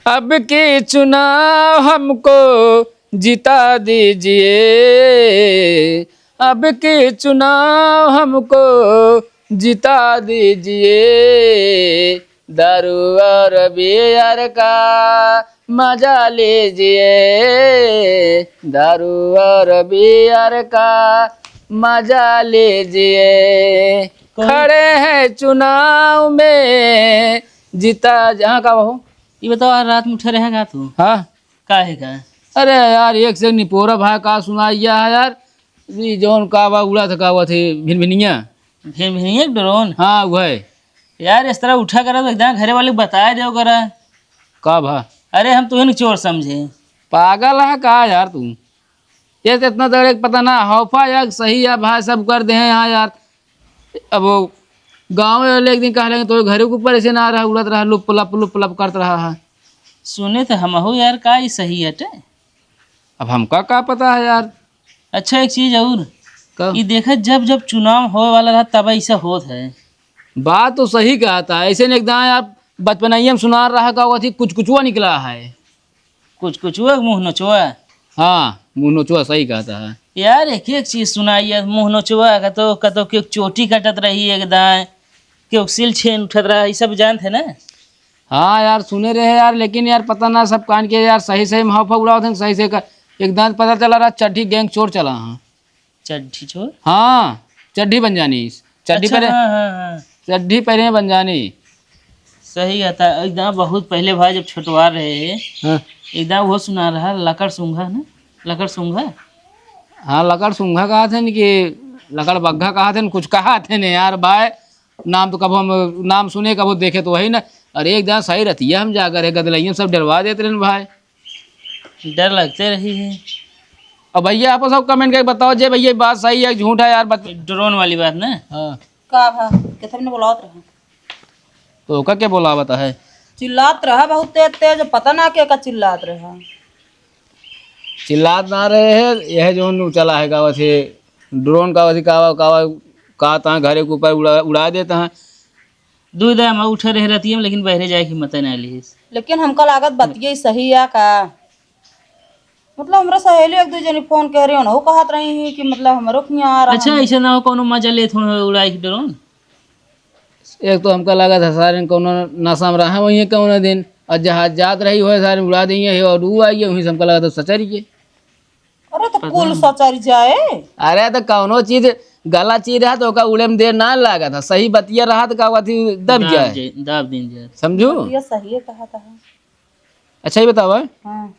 अब के चुनाव हमको जिता दीजिए, अब के चुनाव हमको जिता दीजिए, दारू और बियर का मजा लीजिए, दारू और बियर का मजा लीजिए, खड़े हैं चुनाव में जीता जहाँ का हो। ये बताओ यार, रात में उठा रहेगा तू? हाँ का है का? अरे यार एक से निपोरा भाई का सुनाइया है यार, ये जौन कावा उड़ा था कावा थे भिनभिनिया। फिर भी एक ड्रोन हाँ वो है यार, इस तरह उठा करा तो एकदम घरे वाले को बताया दो करा। का भा अरे हम तुहे चोर समझे। पागल है का यार तू, ये तो इतना देर पता ना हौफा यार सही है भाई सब कर दे हैं यहाँ यार। अब वो गाँव वाले एक दिन कह लेंगे तो घरे के ऊपर ऐसे ना आ रहा उड़त रहा लुप लप करत रहा है। सुने तो हम हो यार, का ये सही हटे? अब हमका का पता है यार। अच्छा एक चीज और, का ये देखा जब जब चुनाव होने वाला रहा तब ऐसा होत है। बात तो सही कहा था, ऐसे नहीं एकदम यार बचपनैया में सुना रहा का वो थी कुछ कुछुआ निकला है। कुछ कुछ हुआ मुँह नचुआ। हाँ मुँह नोचुआ सही कहता है। यार एक एक चीज सुनाई है, मुँह नचुआ कतो के चोटी कटत रही एकदम, के सिल छेन उठत रहा, ये सब जानते ना। हाँ यार सुने रहे यार, लेकिन यार पता ना सब कान के यार सही सही मुहाफा उड़ाओ थे सही से एकदम पता चला रहा चड्ढी गैंग चोर चला। हाँ चड्ढी चोर? हाँ चड्ढी बन जानी, चड्ढी अच्छा, पहले हाँ हाँ हाँ चड्ढी पहले बन जानी। सही आता एकदम। बहुत पहले भाई जब छोटवा रहे हाँ एकदम वो सुना रहा लकड़ सूंघा ना, लकड़ सूंघा। हाँ लकड़ सूंघा कहा थे न कि लकड़ बग्घा कहा थे न, कुछ कहा थे न यार भाई। नाम तो कब हम नाम सुने कब देखे तो वही ना। अरे एकदम सही रहती है, हम जाकर गदलैया सब डरवा देते रहे भाई। डर लगते रही है। और भैया आप सब कमेंट करके बताओ जे भैया बात सही है झूठ है यार ड्रोन वाली बात ना। हाँ का भा कितने ने बुलावत रहा, तो का क्या बोला बता है। चिल्लात रहा बहुत तेज तेज, पता ना क्या का चिल्लात रहा। चिल्लात ना रहे है यह जो चला है कावा थे ड्रोन कावा थी कावा कावा का ता घरे के ऊपर उड़ा देता है। दूध हम उठे रह रहती है लेकिन बहरे जाए की मत ना ली। लेकिन हमका लागत बतिये सही है का, मतलब हमरा सहेली एक दूसरे ने फोन कह रही हो कहत रही कि मतलब हमरो खिया आ रहा। अच्छा ऐसा ना हो कोनो मजा ले थोड़ा उड़ाई की ड्रोन। एक तो हमका लगा था सारे कौन नशा में रहा वही कौन दिन और जहाज जात रही हो सारे उड़ा देंगे और डूब आई वहीं से हमका लगा था सचरिए। अरे तो कुल सचर जाए। अरे तो कौनो चीज गला चीज रहा तो उड़े में देर ना लगा था, सही बतिया रहा तो का थी दब जाए दाब दिन जाए। समझू ये सही है कहा था। अच्छा ही बताओ हाँ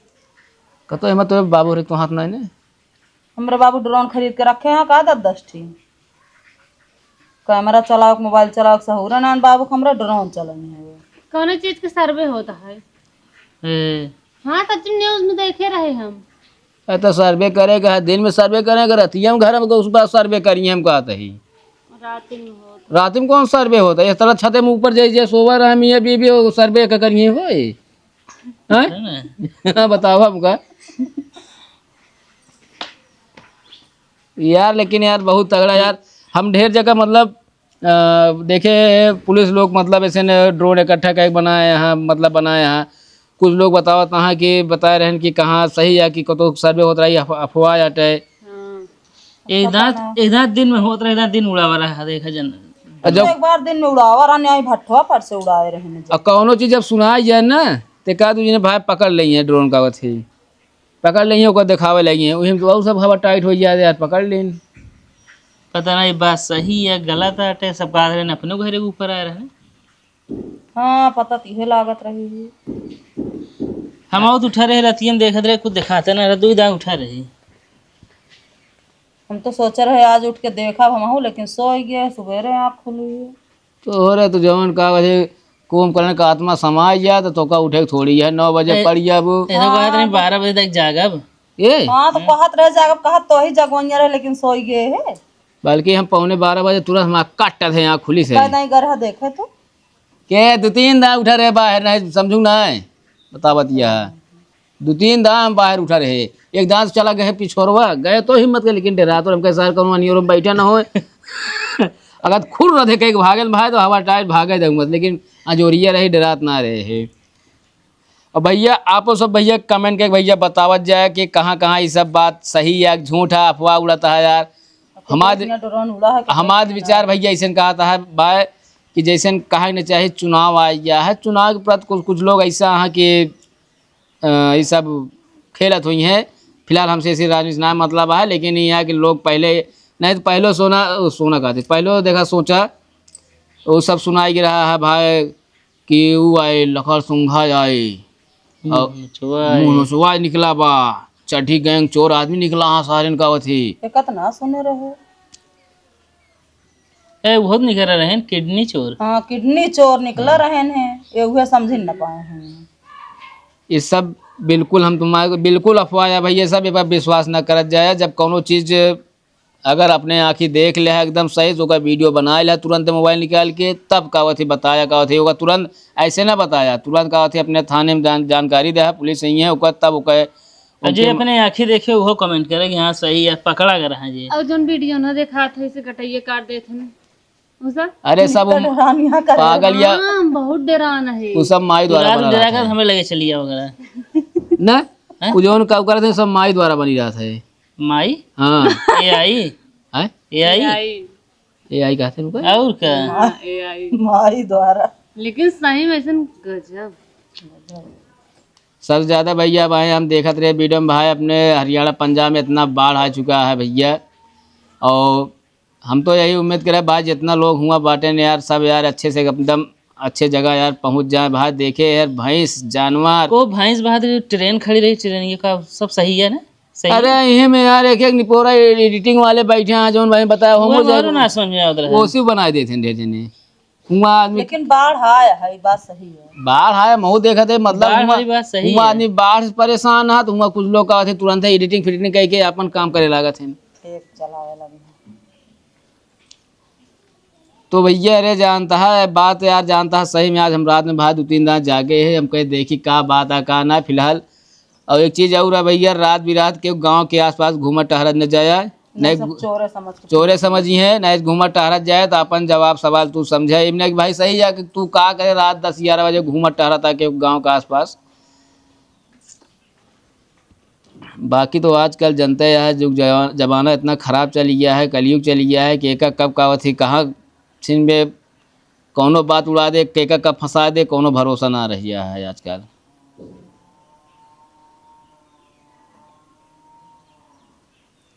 कतो हिम्मत तो बाबू रे तो हाथ नहीं ने। हमारे बाबू ड्रोन खरीद के रखे हैं का 10 ठी, कैमरा चलाओ मोबाइल चलाओ सहूरा नान बाबू हमरा ड्रोन चलानी है। कौन चीज के सर्वे होता है? हाँ तब न्यूज में देखे रहे हम। तो सर्वे करेगा दिन में सर्वे करेगा रतिया में घर में उस बार सर्वे करिए हम कहते ही रात में होता। रात में कौन सर्वे होता है इस तरह छते में ऊपर जाइए सोवर हम ये भी सर्वे का करिए हो हाँ बताओ हमका यार। लेकिन यार बहुत तगड़ा यार, हम ढेर जगह मतलब देखे पुलिस लोग मतलब ऐसे न ड्रोन इकट्ठा करके बनाए यहाँ मतलब बनाए यहाँ। कुछ लोग बतावत यहाँ कि बता रहे हैं कि कहाँ सही है कि कतो सर्वे होता रही अफवाह हटे। एक दिन में होता रहा दिन उड़ावा रहा देखा जन। जब एक बार दिन में उड़ावा रहा न्याय भट्ठवा पर से उड़ाए रहे। और कौनो चीज जब सुनाई जाए ना तो का दूसरे भाई पकड़ ली है ड्रोन का थी पकड़ ली ओकर दिखावे लगी है वही तो सब हवा टाइट हो जाए यार पकड़ ली। पता नहीं बात सही है गलत है, सब कहा रहे अपने घरे के ऊपर आ रहे हैं। हाँ पता तीहे लागत रही है। हम तो उठा रहे रहती हम देखते रहे कुछ दिखाते ना रहे, 2 दाग उठा रहे। हम तो सोच रहे आज उठ के देखा हम, लेकिन सो गए सवेरे आँख खुली है। तो हो रहे तो जवन का वजह कुंभकर्ण का आत्मा समाज जाए तो का उठे थोड़ी है 9 बजे पड़ जाए वो 12 बजे तक जागब। ये हाँ तो कहत रहे जागब कहत तो ही जगवनिया रहे लेकिन सो गए है। बल्कि हम 11:15 बजे तुरंत हमारा काट थे यहाँ खुली से नहीं गरहा देखे तो के 2-3 दाम उठा रहे बाहर नहीं समझू ना बता बतिया 2-3 दाम बाहर उठा रहे। एक दांत चला गए पिछोरवा गए तो हिम्मत के लेकिन डरा तो हम कैसा करूँ अनियोर में बैठा ना हो अगर खुर रहे कहीं भागल भाई तो हवा टाइट भागे दे मत, लेकिन अजोरिया रही डरात ना रहे है। और भैया आपो सब भैया कमेंट के भैया बतावत जाए कि कहाँ कहाँ ये सब बात सही है झूठ है अफवाह उड़ाता है यार। ड्रोन उड़ा है हमारे विचार भैया ऐसा कहा है भाई कि जैसे कहा न चाहे चुनाव आ गया है, चुनाव के प्रति कुछ लोग ऐसा है कि ये सब खेलत हुई हैं। फिलहाल हमसे ऐसी राजनीति ना मतलब है, लेकिन ये है कि लोग पहले नहीं तो पहले सोना कहते पहले देखा सोचा वो सब सुनाई गिर रहा है भाई कि वो आए लखर सुंघा आए मुँह निकला बा चढ़ी गैंग चोर आदमी निकला हाँ सारे का थी कितना सुने रहे। बहुत निकल रहे हैं किडनी चोर। हाँ किडनी चोर निकल रहे हैं, ये समझ न पाए हैं। ये सब बिल्कुल हम तुम्हारे बिल्कुल अफवाह है भैया, सब एक बार विश्वास न करत जाए। जब कोनो चीज़ अगर अपने आँखी देख ले है एकदम सही तो ओका वीडियो बना ले तुरंत मोबाइल निकाल के तब का थी बताया का थी, तुरंत ऐसे ना बताया, तुरंत का थी अपने थाने में जानकारी दे पुलिस यही है ओका तब ओका जी अपने आँखी देखे वो कमेंट करे कि हाँ सही है पकड़ा गया है जी। और जोन वीडियो ना देखा था इसे कटाइए काट देते हैं उसा। अरे सब पागल या बहुत डराना है वो सब माई द्वारा बना रहा था। हमें लगे चलिए वगैरह ना वो जोन का करे थे सब माई द्वारा बनी रहा था। माई हाँ AI कहते हैं उनका। और क्या माई द्वारा, लेकिन सही में ऐसा गजब। सबसे ज़्यादा भैया भाई हम देखते रहे वीडियो में भाई अपने हरियाणा पंजाब में इतना बाढ़ आ चुका है भैया, और हम तो यही उम्मीद करें भाई जितना लोग हुआ बाटे ने यार सब यार अच्छे से एकदम अच्छे जगह यार पहुंच जाए भाई। देखे यार भैंस जानवर को भैंस बात ट्रेन खड़ी रही ट्रेन का सब सही है ना सही। अरे यही में यार एक निपोरा एडिटिंग वाले बैठे हैं जो भाई बताया हो ना समझ में आता है वो उसी बना देते हैं हुआ आदमी। लेकिन बाढ़ आया है ये बात सही है, बाढ़ आया महू देखा थे मतलब बात सही हुआ आदमी बाढ़ से परेशान है तो हुआ कुछ लोग का थे तुरंत एडिटिंग फिटिंग करके अपन काम करे लागत है। एक चलावे लगे। तो भैया अरे जानता है बात यार जानता है सही में आज हम रात में भाई 2-3 रात जागे हैं हम कहीं देखी का बात है का ना फिलहाल। और एक चीज़ और है भैया रात बिरात के गांव के आसपास घूमर टहरत न जाए नहीं चोरे समझी है नहीं घूमर टहरत जाए तो अपन जवाब सवाल तू समझे इमने कि भाई सही है कि तू का करे रात 10-11 बजे घूमर टहरता के गाँव के आसपास। बाकी तो आजकल जनता है युग जमाना इतना ख़राब चल गया है, कलयुग चल गया है कि एक कब का थी कहाँ छिन में कौनो बात उड़ा दे केका कब फंसा दे कोनो भरोसा ना रह गया है आजकल।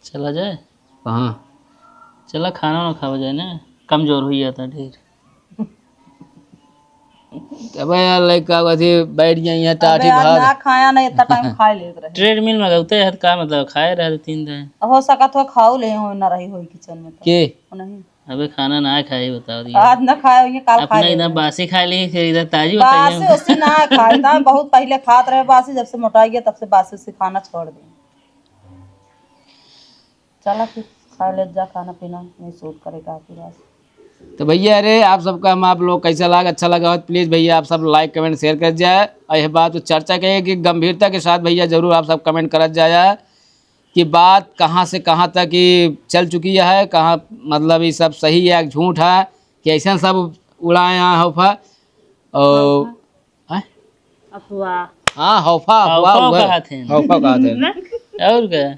चला जाए कहाँ चला खाना ना खावा जाए ना कमजोर हो जाता ढेर। अब यार लड़का थी बैठ गई यहाँ टाटी भाग ना खाया नहीं इतना टाइम खा लेते रहे। ट्रेडमिल में गौते है का मतलब खाए रहे 3 दिन हो सका तो खाओ ले हो ना रही हो किचन में तो के नहीं अबे खाना ना खाए बताओ दी आज ना खाए होंगे काल खा अपने इधर बासी खा ली फिर इधर ताजी बासी बताइए। उसी ना खाए था बहुत पहले खात रहे बासी, जब से मोटा गया तब से बासी से खाना छोड़ दिए। चला फिर खा ले जा खाना पीना नहीं सूट करेगा फिर। तो भैया अरे आप सबका हम आप लोग कैसा लगा अच्छा लगा हो प्लीज़ भैया आप सब लाइक कमेंट शेयर कर जाए। और यह बात तो चर्चा करें कि गंभीरता के साथ भैया ज़रूर आप सब कमेंट कर जाए कि बात कहाँ से कहाँ तक ही चल चुकी है, कहाँ मतलब ये सब सही है झूठ है कि ऐसा सब उड़ाए यहाँ हौफा और अफवाह। हाँ हौफा कहा थे और क्या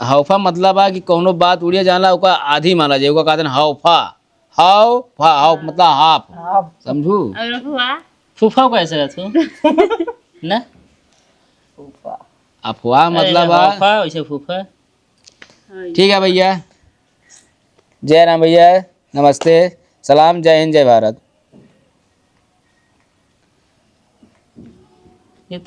हौफा मतलब है कि कोनो बात उड़िया जाना ओका आधी माना जाए ओका कहते हैं हौफा हाउ मतलब हाफ समझू। और अफवाह फूफा कैसे रहते ना अफवाह मतलब फूफा वैसे फूफा। ठीक है भैया जय राम भैया नमस्ते सलाम जय हिंद जय भारत।